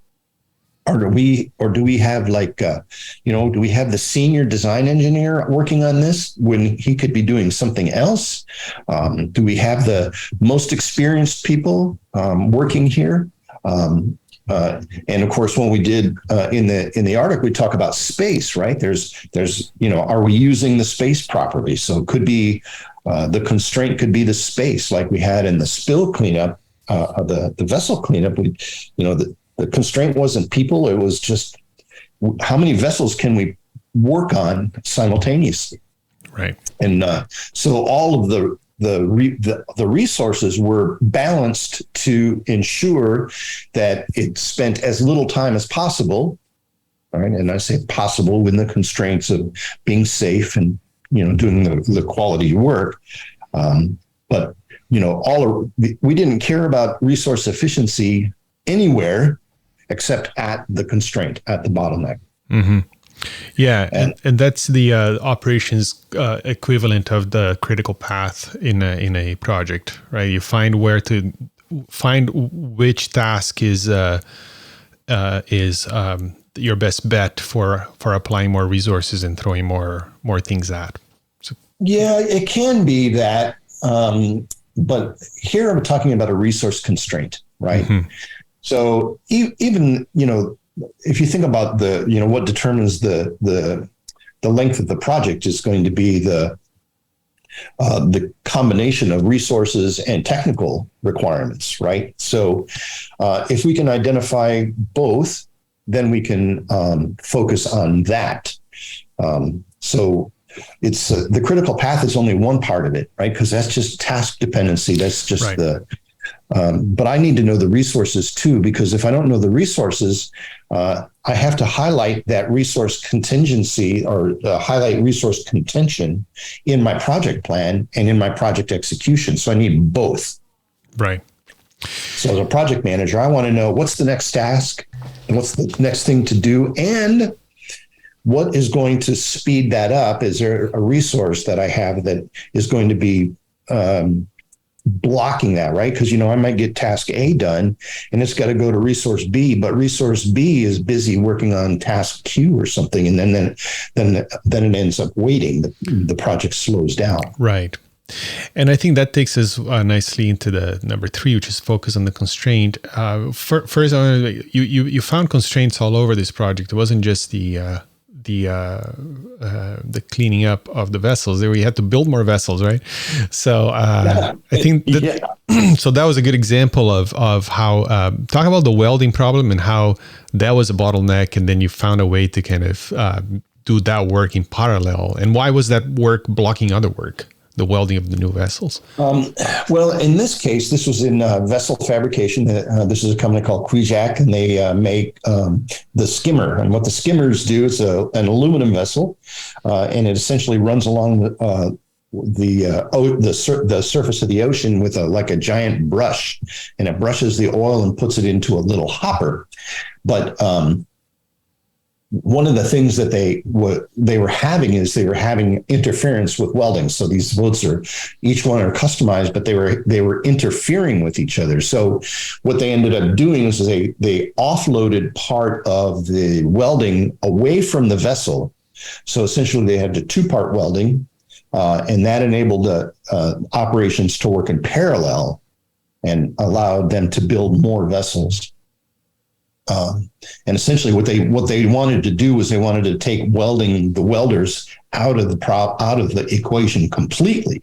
Or do we have do we have the senior design engineer working on this when he could be doing something else? Do we have the most experienced people working here? And of course, when we did in the article, we talk about space, right? There's are we using the space properly? So it could be the constraint could be the space, like we had in the spill cleanup, the vessel cleanup. The constraint wasn't people; it was just how many vessels can we work on simultaneously, right? And so all of the resources were balanced to ensure that it spent as little time as possible, right? And I say possible within the constraints of being safe and doing the quality work. But we didn't care about resource efficiency anywhere except at the constraint, at the bottleneck. Mm-hmm. Yeah, and that's the operations equivalent of the critical path in a project, right? You find which task is your best bet for applying more resources and throwing more things at. So, yeah, it can be that, but here I'm talking about a resource constraint, right? Mm-hmm. So even if you think about what determines the length of the project is going to be the the combination of resources and technical requirements, right? So if we can identify both, then we can focus on that. So it's the critical path is only one part of it, right? Because that's just task dependency. That's just right. But I need to know the resources too, because if I don't know the resources, I have to highlight that resource contingency or highlight resource contention in my project plan and in my project execution. So I need both. Right. So as a project manager, I want to know what's the next task and what's the next thing to do, and what is going to speed that up. Is there a resource that I have that is going to be blocking that, right? Because, I might get task A done and it's got to go to resource B, but resource B is busy working on task Q or something. And then it ends up waiting. The project slows down. Right. And I think that takes us nicely into the number 3, which is focus on the constraint. First, you found constraints all over this project. It wasn't just the cleaning up of the vessels. There, we had to build more vessels, right? So I think that, so that was a good example of how talk about the welding problem and how that was a bottleneck, and then you found a way to kind of do that work in parallel. And why was that work blocking other work? The welding of the new vessels? Well, in this case, this was in vessel fabrication. This is a company called Kwijak, and they make the skimmer. And what the skimmers do is an aluminum vessel, and it essentially runs along the surface of the ocean with like a giant brush, and it brushes the oil and puts it into a little hopper. But one of the things that they were having interference with welding. So these boats each one are customized, but they were interfering with each other. So what they ended up doing is they offloaded part of the welding away from the vessel. So essentially they had the 2-part welding, and that enabled the operations to work in parallel and allowed them to build more vessels. And essentially what they wanted to do was they wanted to take welding, the welders out of the equation completely.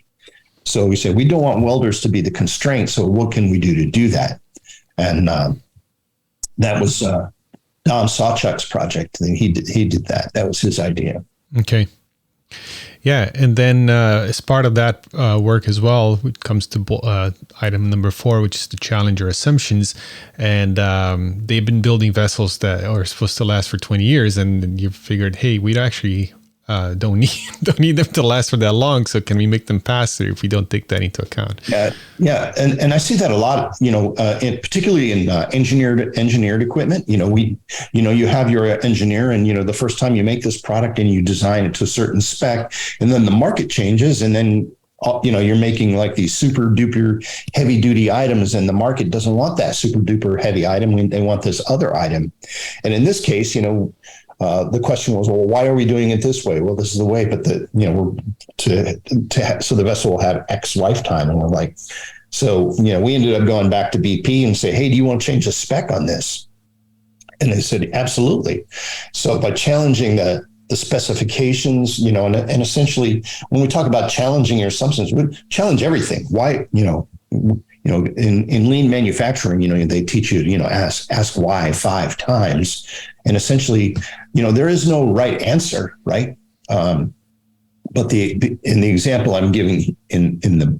So we said, we don't want welders to be the constraint. So what can we do to do that? And that was Don Sawchuk's project. And he did that. That was his idea. Okay. Yeah, and then as part of that work as well, it comes to item number 4, which is to challenge your assumptions. And they've been building vessels that are supposed to last for 20 years, and you figured, hey, we actually don't need them to last for that long. So can we make them faster if we don't take that into account? Yeah, and I see that a lot. Particularly in engineered equipment. You have your engineer, and the first time you make this product and you design it to a certain spec, and then the market changes, and then you're making like these super duper heavy duty items, and the market doesn't want that super duper heavy item. They want this other item, and in this case, the question was, well, why are we doing it this way? Well, this is the way, but so the vessel will have X lifetime. And we're like, so, we ended up going back to BP and say, hey, do you want to change the spec on this? And they said, absolutely. So by challenging the specifications, and essentially when we talk about challenging your assumptions, we challenge everything. Why, in lean manufacturing, they teach you, ask why 5 times. And essentially, there is no right answer, right? But in the example I'm giving in the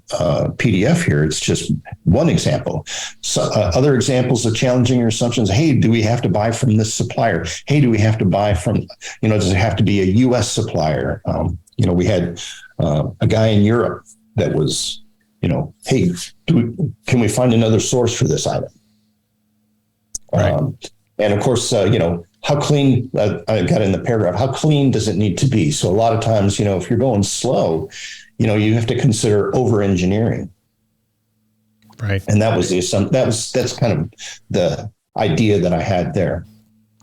PDF here, it's just one example. So other examples of challenging your assumptions. Hey, do we have to buy from this supplier? Hey, do we have to buy from, does it have to be a U.S. supplier? We had a guy in Europe that was, hey, can we find another source for this item? Right. And of course, how clean, I got in the paragraph, how clean does it need to be? So a lot of times, if you're going slow, you have to consider over-engineering. Right. And that was that's kind of the idea that I had there.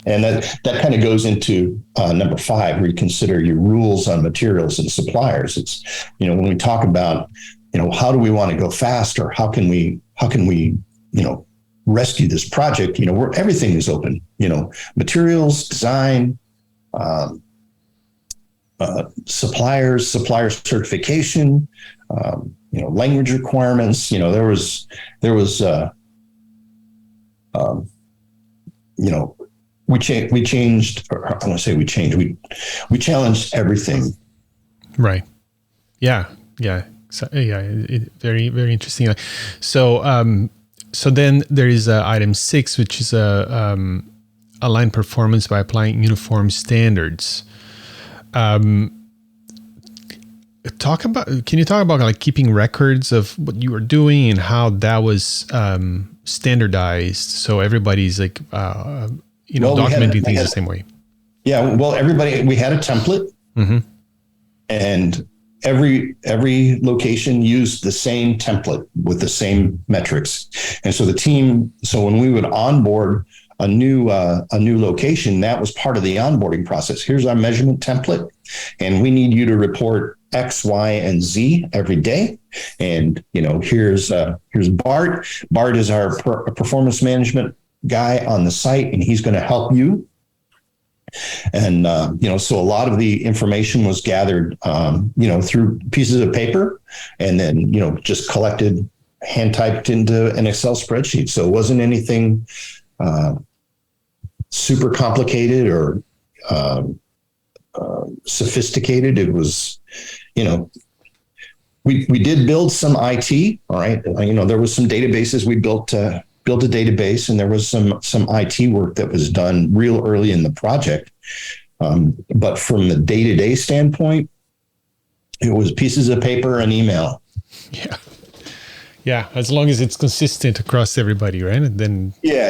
And that kind of goes into number 5, where you consider your rules on materials and suppliers. It's, when we talk about, how do we want to go faster? How can we, rescue this project, where everything is open, materials, design, supplier certification, language requirements. There was we changed, or I don't want to say we changed, we challenged everything. Right. Yeah. So, very, very interesting. So then there is item 6, which is align performance by applying uniform standards. Can you talk about like keeping records of what you were doing and how that was standardized, so everybody's like documenting things the same way? Yeah, well, we had a template, and every location used the same template with the same metrics. And so when we would onboard a new location, that was part of the onboarding process. Here's our measurement template, and we need you to report X, Y, and Z every day. And here's Bart. Bart is our performance management guy on the site, and he's going to help you. And so a lot of the information was gathered through pieces of paper, and then just collected, hand typed into an Excel spreadsheet. So it wasn't anything super complicated or sophisticated. It was, we did build some IT. All right. There was some databases we built a database, and there was some IT work that was done real early in the project. But from the day-to-day standpoint, it was pieces of paper and email. Yeah. Yeah. As long as it's consistent across everybody, right? And then. Yeah.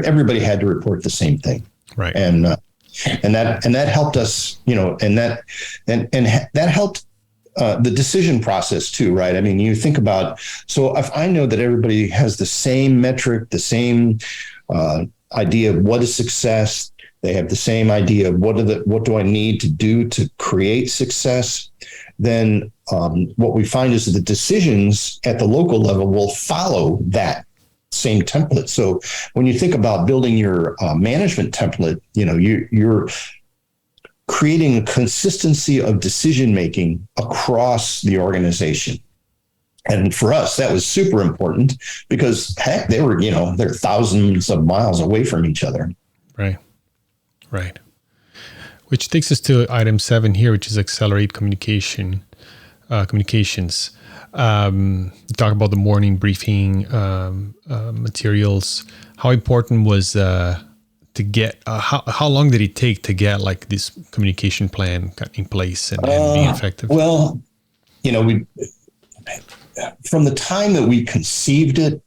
Everybody had to report the same thing. Right. And that helped us, and that helped the decision process too, right? I mean, you think about, so if I know that everybody has the same metric, the same idea of what is success, they have the same idea of what do I need to do to create success, then what we find is that the decisions at the local level will follow that same template. So when you think about building your management template, you're creating a consistency of decision-making across the organization. And for us, that was super important because heck, they're thousands of miles away from each other. Right. Which takes us to item 7 here, which is accelerate communications. Talk about the morning briefing materials. How important was to get, how long did it take to get like this communication plan in place and being effective? Well, we, from the time that we conceived it,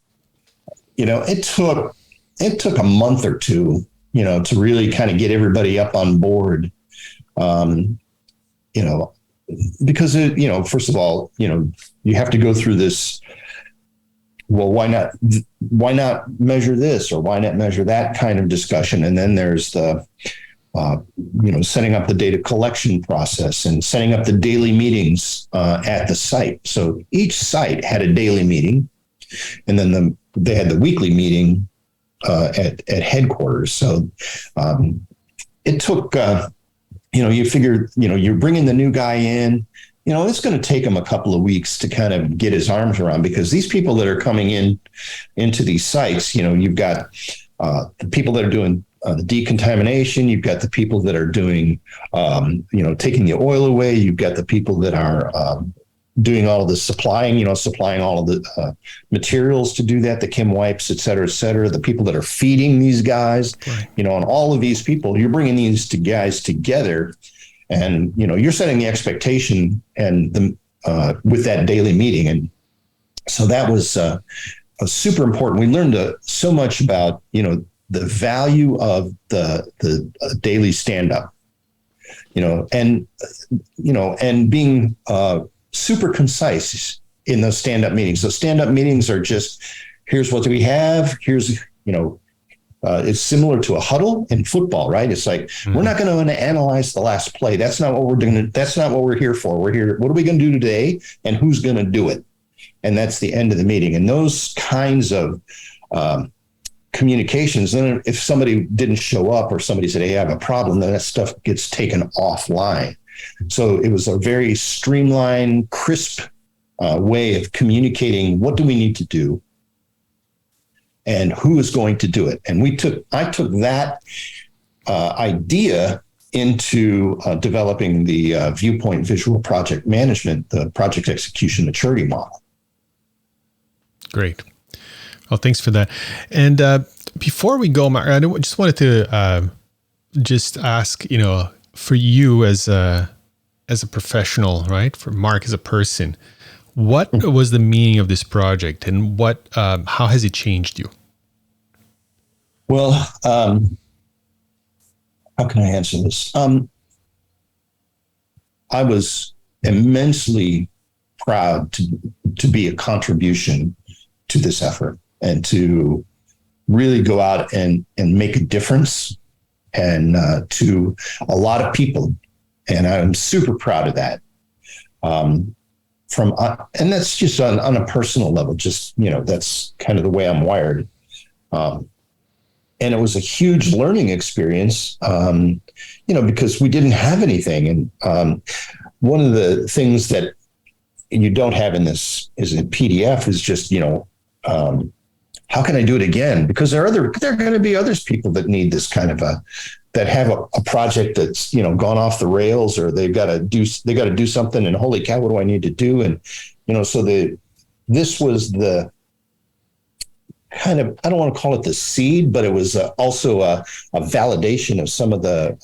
it took a month or two, to really kind of get everybody up on board. Because first of all, you have to go through this. Well, why not measure this or why not measure that kind of discussion? And then there's the, setting up the data collection process and setting up the daily meetings at the site. So each site had a daily meeting, and then they had the weekly meeting at headquarters. So it took, you figure, you're bringing the new guy in, it's going to take him a couple of weeks to kind of get his arms around, because these people that are coming into these sites, you've got the people that are doing the decontamination, you've got the people that are doing, taking the oil away, you've got the people that are doing all of the supplying, supplying all of the materials to do that, the chem wipes, et cetera, the people that are feeding these guys, right. And all of these people, you're bringing these guys together, and, you're setting the expectation and with that daily meeting. And so that was super important. We learned so much about, the value of the daily stand-up, and being super concise in those stand-up meetings. So stand-up meetings are just, here's what we have. Here's, it's similar to a huddle in football, right? It's like, we're not going to analyze the last play. That's not what we're doing. That's not what we're here for. We're here. What are we going to do today? And who's going to do it? And that's the end of the meeting. And those kinds of communications, then if somebody didn't show up or somebody said, hey, I have a problem, then that stuff gets taken offline. So it was a very streamlined, crisp way of communicating what do we need to do and who is going to do it. And I took that idea into developing the Viewpoint Visual Project Management, the project execution maturity model. Great. Well, thanks for that. And before we go, Mark, I just wanted to just ask, for you as a professional, right? For Mark as a person, what was the meaning of this project, and how has it changed you? Well, how can I answer this? I was immensely proud to be a contribution to this effort and to really go out and make a difference and to a lot of people. And I'm super proud of that. And that's just on a personal level, just, that's kind of the way I'm wired. And it was a huge learning experience, because we didn't have anything. And one of the things that you don't have in this is a PDF is just, how can I do it again? Because there are going to be people that need this kind of that have a project that's, gone off the rails, or they got to do something, and holy cow, what do I need to do? And, so this was the kind of, I don't want to call it the seed, but it was also a validation of some of the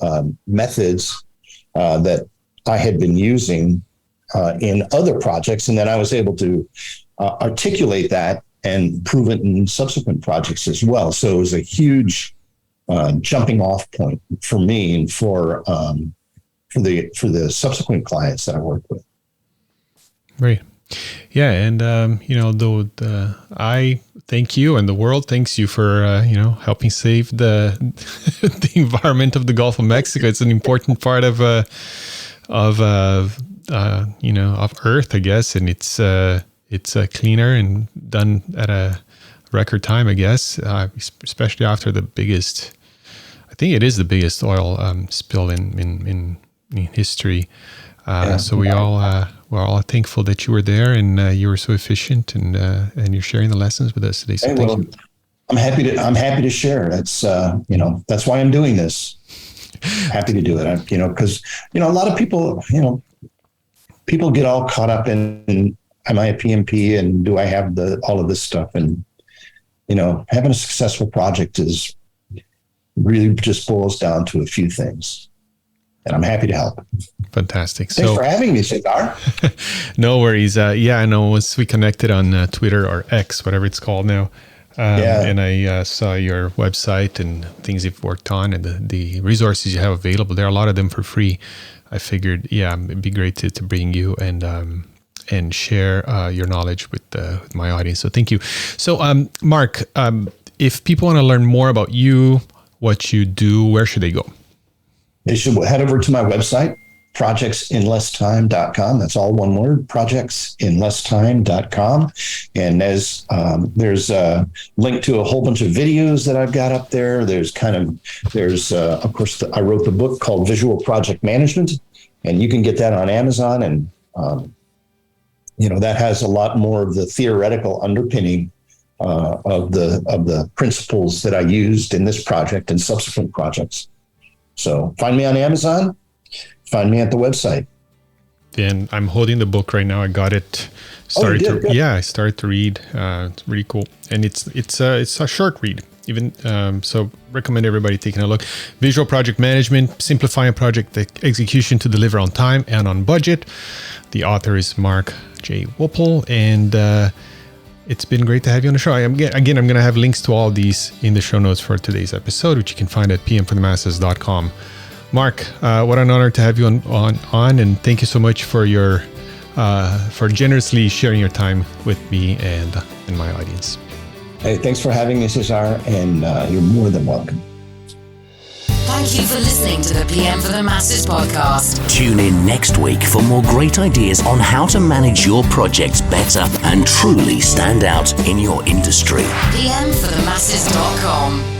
methods that I had been using in other projects. And then I was able to articulate that and prove it in subsequent projects as well. So it was a huge jumping off point for me and for the subsequent clients that I worked with. Right. Yeah. And, I thank you, and the world thanks you for, helping save the environment of the Gulf of Mexico. It's an important part of Earth, I guess. And it's cleaner and done at a record time, I guess, especially after the biggest, I think it is the biggest oil spill in history. So we're all thankful that you were there, and you were so efficient, and you're sharing the lessons with us today. So thank you. I'm happy to share. That's that's why I'm doing this. Happy to do it. Because a lot of people, people get all caught up in, am I a PMP, and do I have all of this stuff? And having a successful project is really just boils down to a few things. And I'm happy to help. Fantastic. Thanks for having me, Cesar. No worries. I know once we connected on Twitter or X, whatever it's called now, and I saw your website and things you've worked on and the resources you have available. There are a lot of them for free. I figured, it'd be great to bring you and share your knowledge with my audience. So thank you. So Mark, if people want to learn more about you, what you do, where should they go? They should head over to my website, projectsinlesstime.com. That's all one word, projectsinlesstime.com. And there's a link to a whole bunch of videos that I've got up there. Of course, I wrote the book called Visual Project Management, and you can get that on Amazon. And, that has a lot more of the theoretical underpinning of the principles that I used in this project and subsequent projects. So find me on Amazon, find me at the website. And I'm holding the book right now. I got it. I started to read. It's really cool. And it's a short read. So recommend everybody taking a look. Visual Project Management, simplifying project execution to deliver on time and on budget. The author is Mark J. Woeppel, and it's been great to have you on the show. I'm going to have links to all these in the show notes for today's episode, which you can find at pmforthemasses.com. Mark, what an honor to have you on, and thank you so much for for generously sharing your time with me and my audience. Hey, thanks for having me, Cesar, and you're more than welcome. Thank you for listening to the PM for the Masses podcast. Tune in next week for more great ideas on how to manage your projects better and truly stand out in your industry. pmforthemasses.com